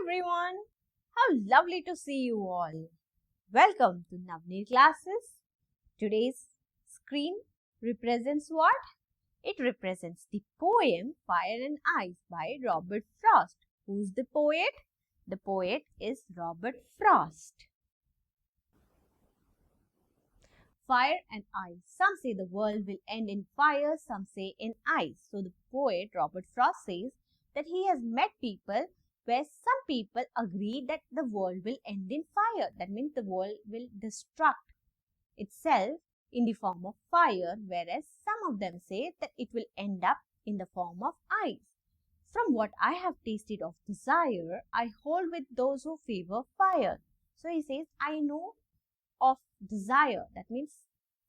everyone. How lovely to see you all. Welcome to Navanirclasses. Today's screen represents what? It represents the poem Fire and Ice by Robert Frost. Who's the poet? The poet is Robert Frost. Fire and ice. Some say the world will end in fire, some say in ice. So the poet Robert Frost says that he has met people where some people agree that the world will end in fire. That means the world will destruct itself in the form of fire, whereas some of them say that it will end up in the form of ice. From what I have tasted of desire, I hold with those who favor fire. So he says, I know of desire. That means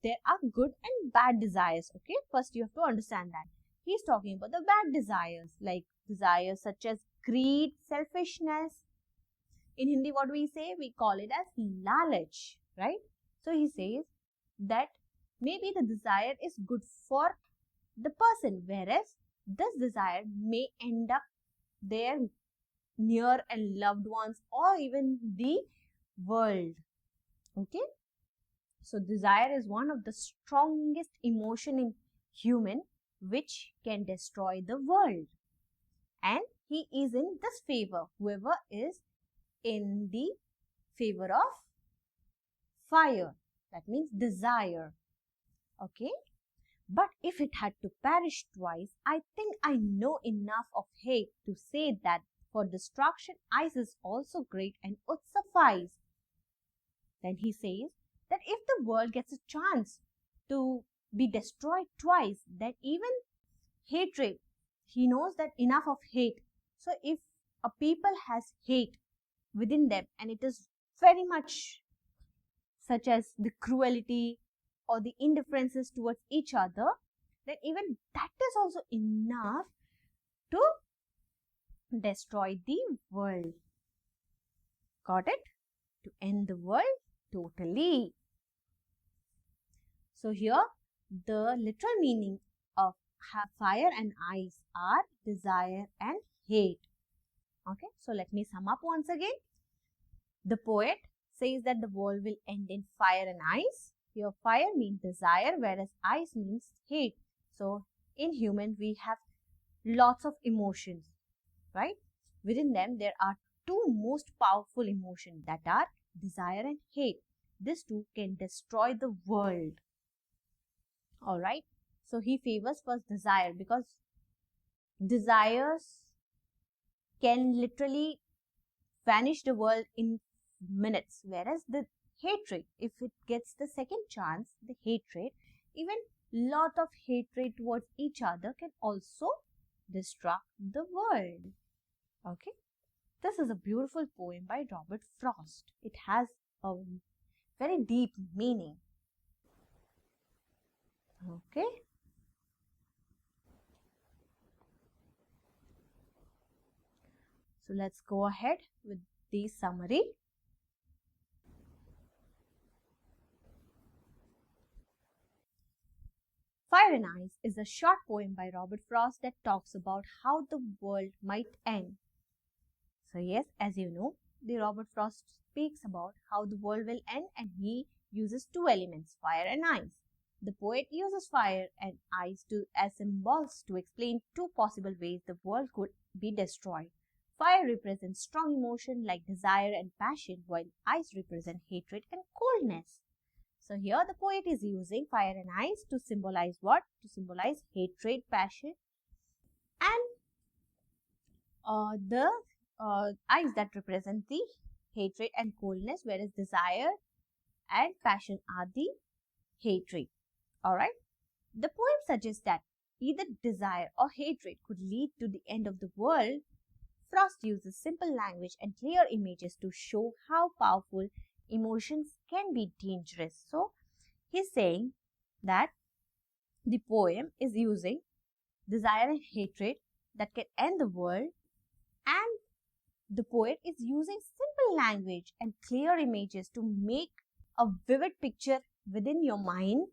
there are good and bad desires. Okay, first you have to understand that. He's talking about the bad desires, like desires such as greed, selfishness. In Hindi, what we say? We call it as lalach, right? So he says that maybe the desire is good for the person, whereas this desire may end up their near and loved ones or even the world. Okay, so desire is one of the strongest emotion in human which can destroy the world. And he is in this favor, whoever is in the favor of fire, that means desire. Okay, but if it had to perish twice, I think I know enough of hate to say that for destruction ice is also great and would suffice. Then he says that if the world gets a chance to be destroyed twice, then even hatred, he knows that enough of hate. So if a people has hate within them and it is very much such as the cruelty or the indifferences towards each other, then even that is also enough to destroy the world. Got it? To end the world totally. So here the literal meaning of fire and ice are desire and hate. Okay, so let me sum up once again. The poet says that the world will end in fire and ice. Here fire means desire, whereas ice means hate. So in human we have lots of emotions, right? Within them there are two most powerful emotions, that are desire and hate. These two can destroy the world. Alright, so he favors first desire because desires can literally vanish the world in minutes, whereas the hatred, if it gets the second chance, the hatred, even lot of hatred towards each other can also destruct the world. Okay, this is a beautiful poem by Robert Frost. It has a very deep meaning. Okay. So let's go ahead with the summary. Fire and Ice is a short poem by Robert Frost that talks about how the world might end. So yes, as you know, the Robert Frost speaks about how the world will end, and he uses two elements, fire and ice. The poet uses fire and ice as symbols to explain two possible ways the world could be destroyed. Fire represents strong emotion like desire and passion, while ice represents hatred and coldness. So here the poet is using fire and ice to symbolize what? To symbolize hatred, passion, and the ice that represent the hatred and coldness, whereas desire and passion are the hatred. Alright, the poem suggests that either desire or hatred could lead to the end of the world. Frost uses simple language and clear images to show how powerful emotions can be dangerous. So he's saying that the poem is using desire and hatred that can end the world, and the poet is using simple language and clear images to make a vivid picture within your mind,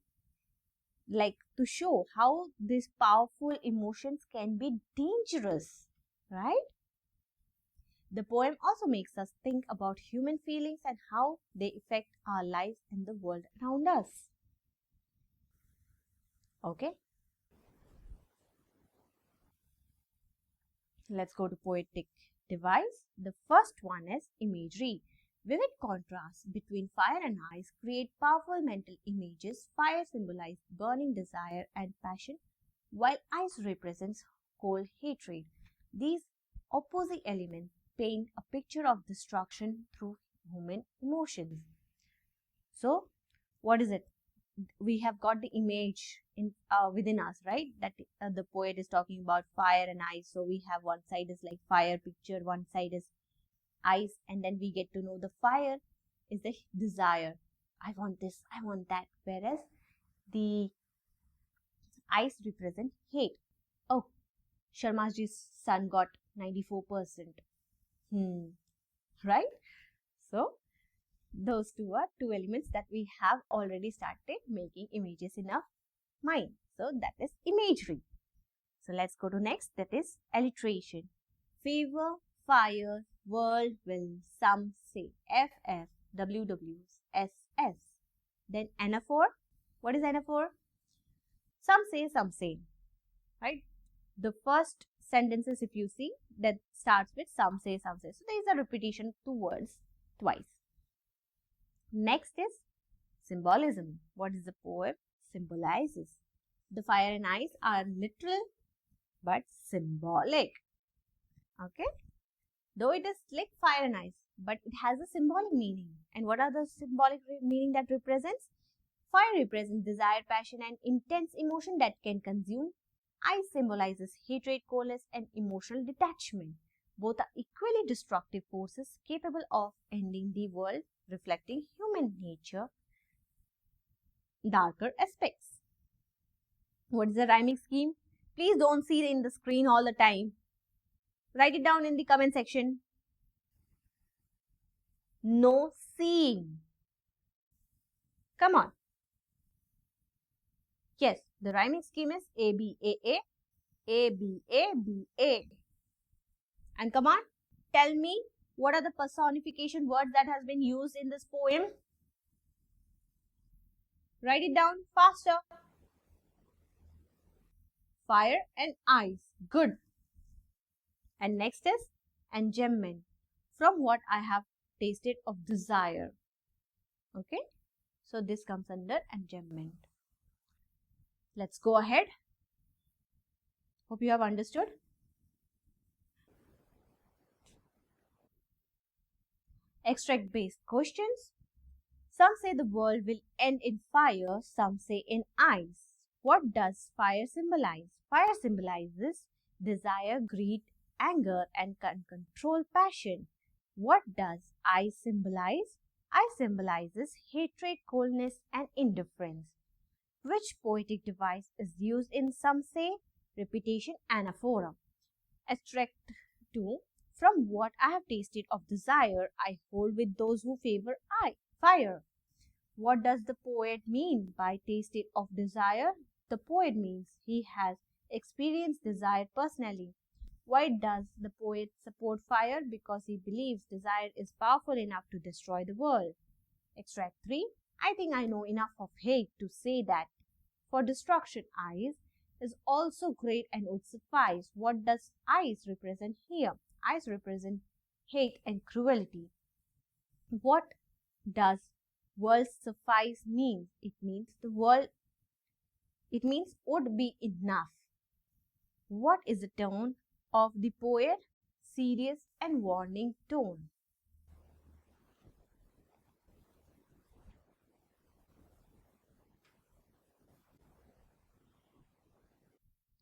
like to show how these powerful emotions can be dangerous, right? The poem also makes us think about human feelings and how they affect our lives and the world around us. Okay, let's go to poetic device. The first one is imagery. Vivid contrasts between fire and ice create powerful mental images. Fire symbolizes burning desire and passion, while ice represents cold hatred. These opposing elements paint a picture of destruction through human emotions. So, what is it? We have got the image in within us, right? That the poet is talking about fire and ice. So we have one side is like fire picture, one side is ice, and then we get to know the fire is the desire. I want this, I want that. Whereas the ice represent hate. Oh, Sharmaji's son got 94%. Right? So those two are two elements that we have already started making images in our mind. So that is imagery. So let's go to next, that is alliteration. Fever, fire, world, will, some say, FF, WW, SS. Then anaphor. What is anaphor? Some say, right? The first sentences, if you see, that starts with some say. So there is a repetition of two words twice. Next is symbolism. What is the poem symbolizes? The fire and ice are literal but symbolic. Okay? Though it is like fire and ice, but it has a symbolic meaning. And what are the symbolic meaning that represents? Fire represents desire, passion and intense emotion that can consume. Ice symbolizes hatred, coldness and emotional detachment. Both are equally destructive forces capable of ending the world, reflecting human nature, darker aspects. What is the rhyming scheme? Please don't see it in the screen all the time. Write it down in the comment section. No seeing. Come on. Yes, the rhyming scheme is A, B, A, A, A, B, A, B, A. And come on, tell me what are the personification words that has been used in this poem? Write it down faster. Fire and ice. Good. And next is enjoyment. From what I have tasted of desire. Okay. So this comes under enjoyment. Let's go ahead. Hope you have understood. Extract based questions. Some say the world will end in fire, some say in ice. What does fire symbolize? Fire symbolizes desire, greed, anger and uncontrolled passion. What does ice symbolize? Ice symbolizes hatred, coldness and indifference. Which poetic device is used in some say? Repetition, anaphora. Extract 2. From what I have tasted of desire, I hold with those who favor fire. What does the poet mean by tasted of desire? The poet means he has experienced desire personally. Why does the poet support fire? Because he believes desire is powerful enough to destroy the world. Extract 3. I think I know enough of hate to say that for destruction, ice is also great and would suffice. What does ice represent here? Ice represents hate and cruelty. What does world suffice mean? It means the world, it means would be enough. What is the tone of the poet? Serious and warning tone.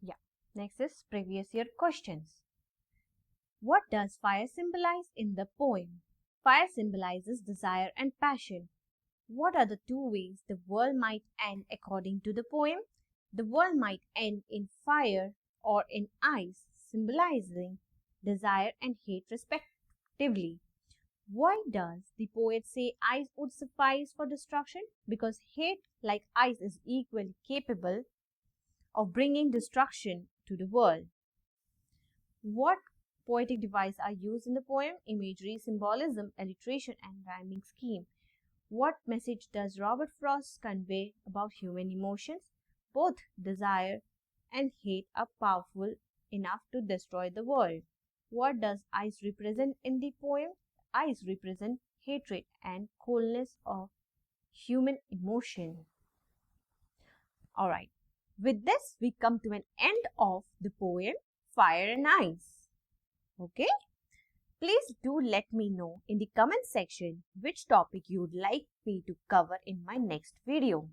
Yeah. Next is previous year questions. What does fire symbolize in the poem? Fire symbolizes desire and passion. What are the two ways the world might end according to the poem? The world might end in fire or in ice, symbolizing desire and hate respectively. Why does the poet say ice would suffice for destruction? Because hate, like ice, is equally capable of bringing destruction to the world. What poetic devices are used in the poem? Imagery, symbolism, alliteration, and rhyming scheme. What message does Robert Frost convey about human emotions? Both desire and hate are powerful enough to destroy the world. What does ice represent in the poem? Ice represents hatred and coldness of human emotion. Alright, with this we come to an end of the poem Fire and Ice. Okay? Please do let me know in the comment section which topic you'd like me to cover in my next video.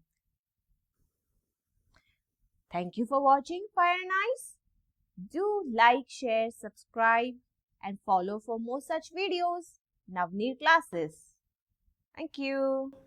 Thank you for watching Fire and Ice. Do like, share, subscribe and follow for more such videos. Navanir Classes. Thank you.